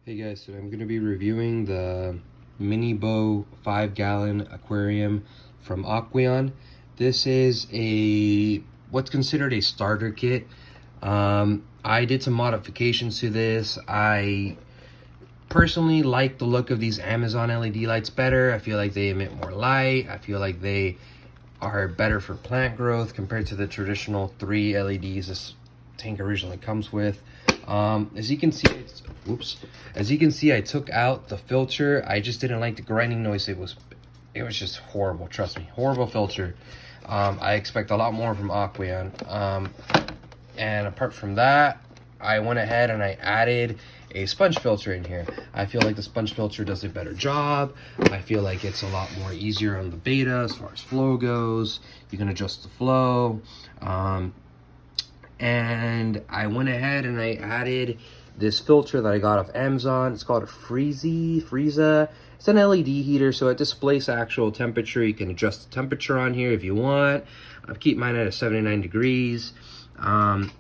Hey guys, so I'm going to be reviewing the Mini Bow 5-gallon aquarium from Aqueon. This is what's considered a starter kit. I did some modifications to this. I personally like the look of these Amazon LED lights better. I feel like they emit more light. I feel like they are better for plant growth compared to the traditional 3 LEDs this tank originally comes with. As you can see, I took out the filter. I just didn't like the grinding noise. It was just horrible. Trust me, horrible filter. I expect a lot more from Aqueon. And apart from that, I went ahead and I added a sponge filter in here. I feel like the sponge filter does a better job. I feel like it's a lot more easier on the beta as far as flow goes. You can adjust the flow. And I went ahead and I added this filter that I got off Amazon. It's called a Frieza. It's an LED heater, so it displays the actual temperature. You can adjust the temperature on here if you want. I keep mine at a 79 degrees.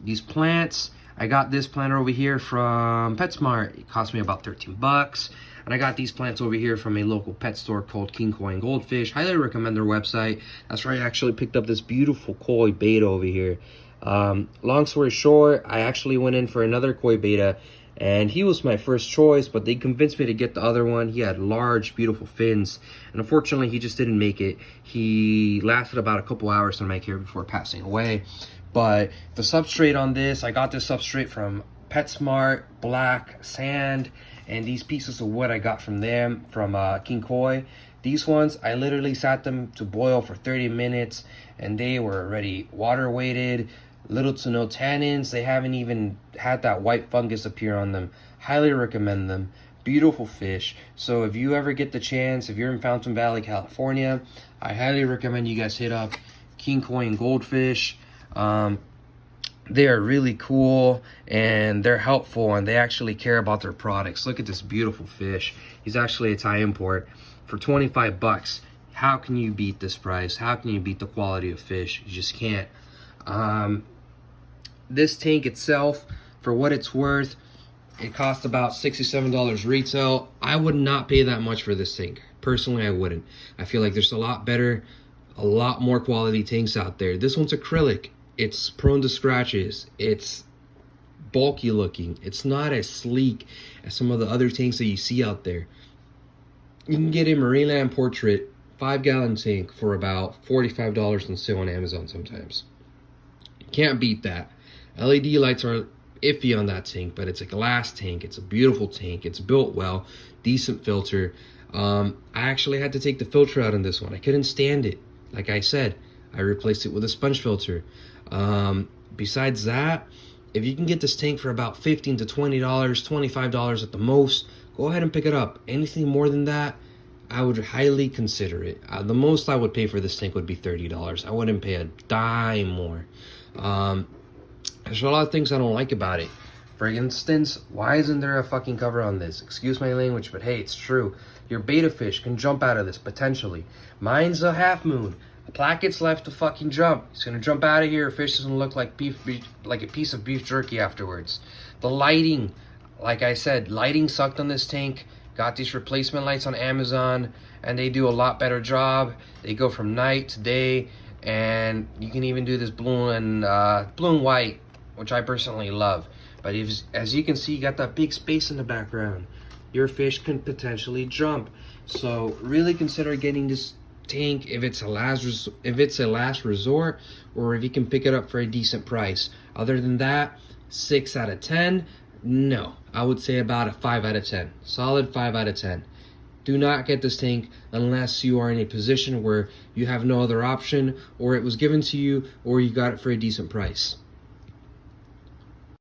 These plants, I got this planter over here from PetSmart. It cost me about 13 bucks. And I got these plants over here from a local pet store called King Koi and Goldfish. Highly recommend their website. That's where I actually picked up this beautiful koi beta over here. Long story short, I actually went in for another koi beta and he was my first choice, but they convinced me to get the other one. He had large, beautiful fins, and unfortunately he just didn't make it. He lasted about a couple hours in my care before passing away. But the substrate on this, I got this substrate from PetSmart, black sand, and these pieces of wood I got from them, from King Koi. These ones, I literally sat them to boil for 30 minutes and they were already water weighted, little to no tannins. They haven't even had that white fungus appear on them. Highly recommend them. Beautiful fish. So if you ever get the chance, if you're in Fountain Valley, California, I highly recommend you guys hit up King Koi and Goldfish. They are really cool and they're helpful and they actually care about their products. Look at this beautiful fish. He's actually a Thai import for 25 bucks. How can you beat this price? How can you beat the quality of fish? You just can't. This tank itself, for what it's worth, it cost about $67 retail. I would not pay that much for this tank. Personally, I wouldn't. I feel like there's a lot better, a lot more quality tanks out there. This one's acrylic. It's prone to scratches. It's bulky looking. It's not as sleek as some of the other tanks that you see out there. You can get a Marineland Portrait 5-gallon tank for about $45 and still on Amazon sometimes. Can't beat that. LED lights are iffy on that tank, but it's a glass tank. It's a beautiful tank. It's built well. Decent filter. I actually had to take the filter out on this one. I couldn't stand it. Like I said, I replaced it with a sponge filter. Besides that, if you can get this tank for about $15 to $20, $25 at the most, go ahead and pick it up. Anything more than that, I would highly consider it. The most I would pay for this tank would be $30. I wouldn't pay a dime more. There's a lot of things I don't like about it. For instance, why isn't there a fucking cover on this? Excuse my language, but hey, it's true. Your beta fish can jump out of this, potentially. Mine's a half moon. A placket's left to fucking jump. He's gonna jump out of here. Fish doesn't look like like a piece of beef jerky afterwards. The lighting, like I said, lighting sucked on this tank. Got these replacement lights on Amazon, and they do a lot better job. They go from night to day, and you can even do this blue and white, which I personally love. But as you can see, you got that big space in the background. Your fish can potentially jump. So really consider getting this tank if it's a last resort, or if you can pick it up for a decent price. Other than that, 6 out of 10. No, I would say about a 5 out of 10. Solid 5 out of 10. Do not get this tank unless you are in a position where you have no other option, or it was given to you, or you got it for a decent price.